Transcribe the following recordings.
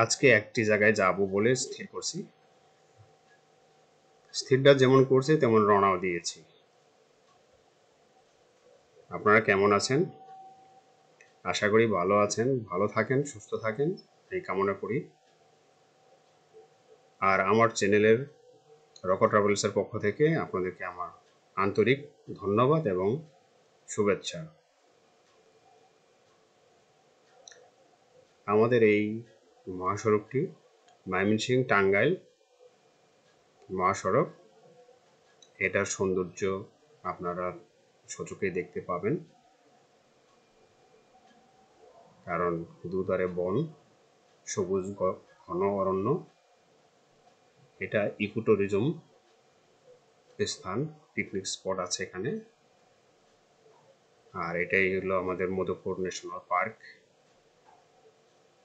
আজকে একটি জায়গায় যাব বলে স্থির করছি। স্থিরটা যেমন করছি তেমন রওনাও দিয়েছি। আপনারা কেমন আছেন? আশা করি ভালো আছেন, ভালো থাকেন, সুস্থ থাকেন, এই কামনা করি। আর আমার চ্যানেলের রক ট্রাভেলসের পক্ষ থেকে আপনাদেরকে আমার আন্তরিক ধন্যবাদ এবং শুভেচ্ছা। আমাদের এই মহাসড়কটি ময়মনসিংহ টাঙ্গাইল মহাসড়ক। এটার সৌন্দর্য আপনারা সচক্ষে দেখতে পাবেন, কারণ দুধারে বন, সবুজ ঘন অরণ্য। এটা ইকো ট্যুরিজম স্থান, পিকনিক স্পট আছে এখানে। আর এটাই হলো আমাদের মধুপুর ন্যাশনাল পার্ক,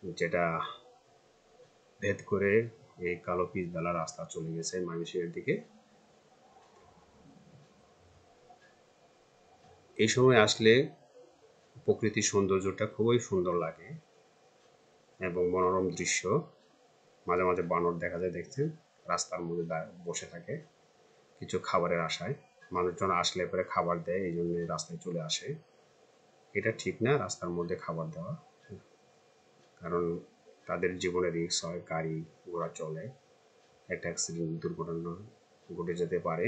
যেটা ভেদ করে এই কালো পিচবেলা রাস্তা চলে গেছে ময়মনসিংহের দিকে। এই সময় আসলে প্রকৃতির সৌন্দর্যটা খুবই সুন্দর লাগে এবং মনোরম দৃশ্য। মাঝে মাঝে বানর দেখা যায়, দেখছেন রাস্তার মধ্যে বসে থাকে কিছু খাবারের আশায়। মানুষজন আসলে পরে খাবার দেয়, এই জন্য রাস্তায় চলে আসে। এটা ঠিক না রাস্তার মধ্যে খাবার দেওয়া, কারণ তাদের জীবনে রিস্ক হয়, গাড়ি ঘোড়া চলে, একটা অ্যাক্সিডেন্ট দুর্ঘটনা ঘটে যেতে পারে।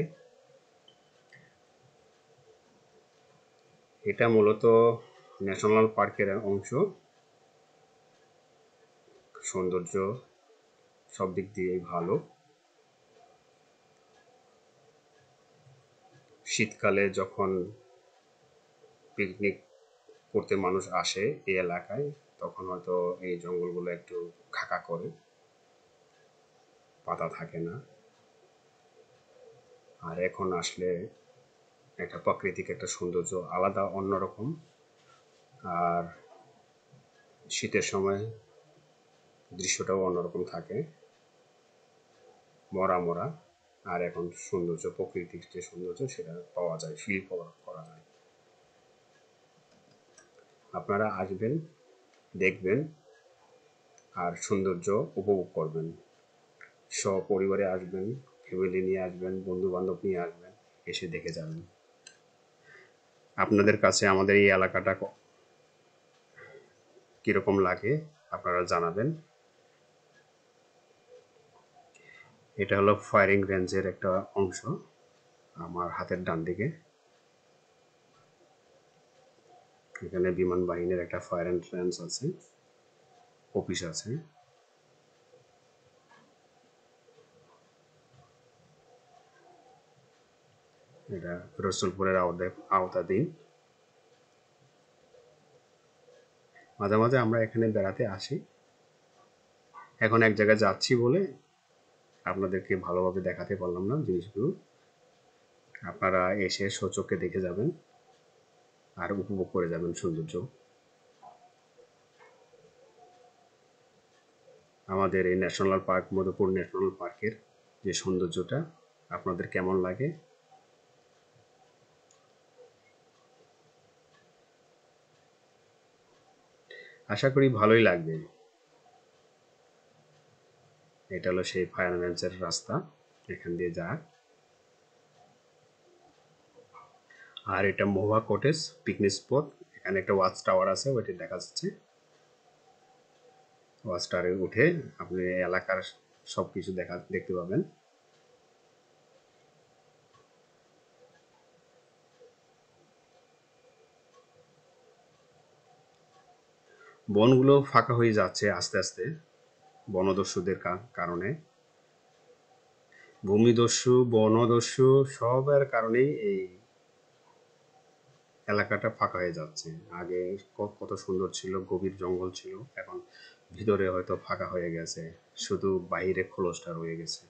এটা মূলত ন্যাশনাল পার্কের অংশ। সৌন্দর্য সব দিক দিয়েই ভালো। শীতকালে যখন পিকনিক করতে মানুষ আসে এই এলাকায়, তখন হয়তো এই জঙ্গলগুলো একটু খাকা করে, পাতা থাকে না। আর এখন আসলে একটা প্রাকৃতিক একটা সৌন্দর্য আলাদা, অন্যরকম। আর শীতের সময় দৃশ্যটাও অন্যরকম থাকে, মরা মরা। আর এখন সৌন্দর্য, প্রকৃতির যে সৌন্দর্য সেটা পাওয়া যায়, ফিল করা যায়। আপনারা আসবেন, দেখবেন আর সৌন্দর্য উপভোগ করবেন। সপরিবারে আসবেন, ফ্যামিলি নিয়ে আসবেন, বন্ধু বান্ধব নিয়ে আসবেন, এসে দেখে যাবেন। আপনাদের কাছে আমাদের এই এলাকাটা কিরকম লাগে আপনারা জানাবেন। এটা হলো ফায়ারিং রেঞ্জের একটা অংশ, আমার হাতের ডান দিকে। এখানে বিমান বাহিনীর একটা ফায়ারিং রেঞ্জ আছে, অফিস আছে। এটা রসুলপুরের আওতাধীন। মাঝে মাঝে আমরা এখানে বেড়াতে আসি। এখন এক জায়গায় যাচ্ছি বলে আপনাদেরকে ভালোভাবে দেখাতে পারলাম না জিনিসগুলো। আপনারা এসে সচক্ষে দেখে যাবেন আর উপভোগ করে যাবেন সৌন্দর্য। আমাদের এই ন্যাশনাল পার্ক, মধুপুর ন্যাশনাল পার্কের যে সৌন্দর্যটা আপনাদের কেমন লাগে? আশা করি ভালোই লাগবে। এটা হলো সেই ফায়ার রেঞ্জের রাস্তা, এখান দিয়ে যায়। আর এটা মহুয়া কটেজ পিকনিক স্পট। এখানে একটা ওয়াচ টাওয়ার আছে, ওইটি দেখা যাচ্ছে। ওয়াচ টাওয়ারে উঠে আপনি এলাকার সব কিছু দেখতে পাবেন। বনগুলো ফাঁকা হয়ে যাচ্ছে আস্তে আস্তে বনদস্যুদের কারণে। ভূমিদস্যু, বনদস্যু সবের কারণেই এই এলাকাটা ফাঁকা হয়ে যাচ্ছে। আগে কত সুন্দর ছিল, গভীর জঙ্গল ছিল, এখন ভিতরে হয়তো ফাঁকা হয়ে গেছে, শুধু বাইরে খোলসটা রয়ে গেছে।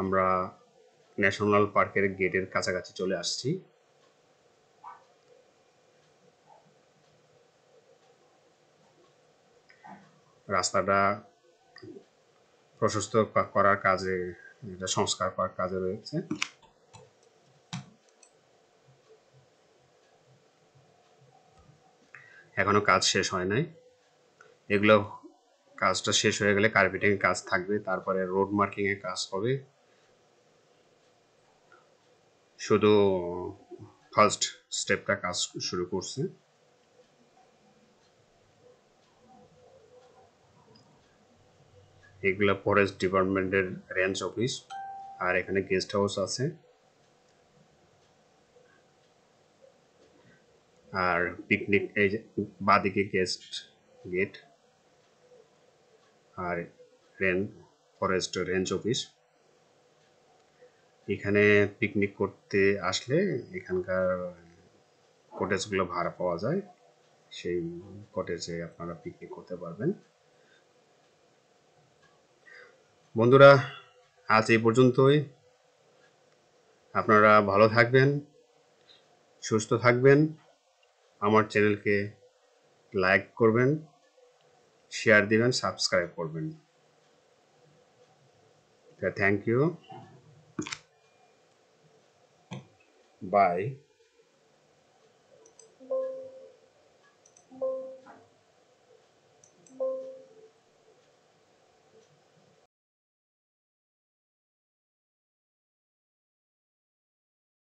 আমরা ন্যাশনাল পার্কের গেটের কাছাকাছি চলে আসছি। রাস্তাটা প্রশস্ত করার কাজে, এটা সংস্কার করার কাজে রয়েছে। এখনো কাজ শেষ হয় নাই। এগুলো কাজটা শেষ হয়ে গেলে কার্পেটিং কাজ থাকবে, তারপরে রোড মার্কিং এর কাজ হবে। শুধু ফার্স্ট স্টেপটা কাজ শুরু করছে। এগুলা ফরেস্ট ডিপার্টমেন্টের রেঞ্জ অফিস, আর এখানে গেস্ট হাউস আছে, আর পিকনিক এই যে বাদিকে গেস্ট গেট, আর ফরেস্ট রেঞ্জ অফিস। এখানে পিকনিক করতে আসলে এখানকার কটেজগুলো ভাড়া পাওয়া যায়, সেই কটেজে আপনারা পিকনিক করতে পারবেন। বন্ধুরা, আজ এই পর্যন্তই। আপনারা ভালো থাকবেন, সুস্থ থাকবেন। আমার চ্যানেলকে লাইক করবেন, শেয়ার দিবেন, সাবস্ক্রাইব করবেন। Thank you, by.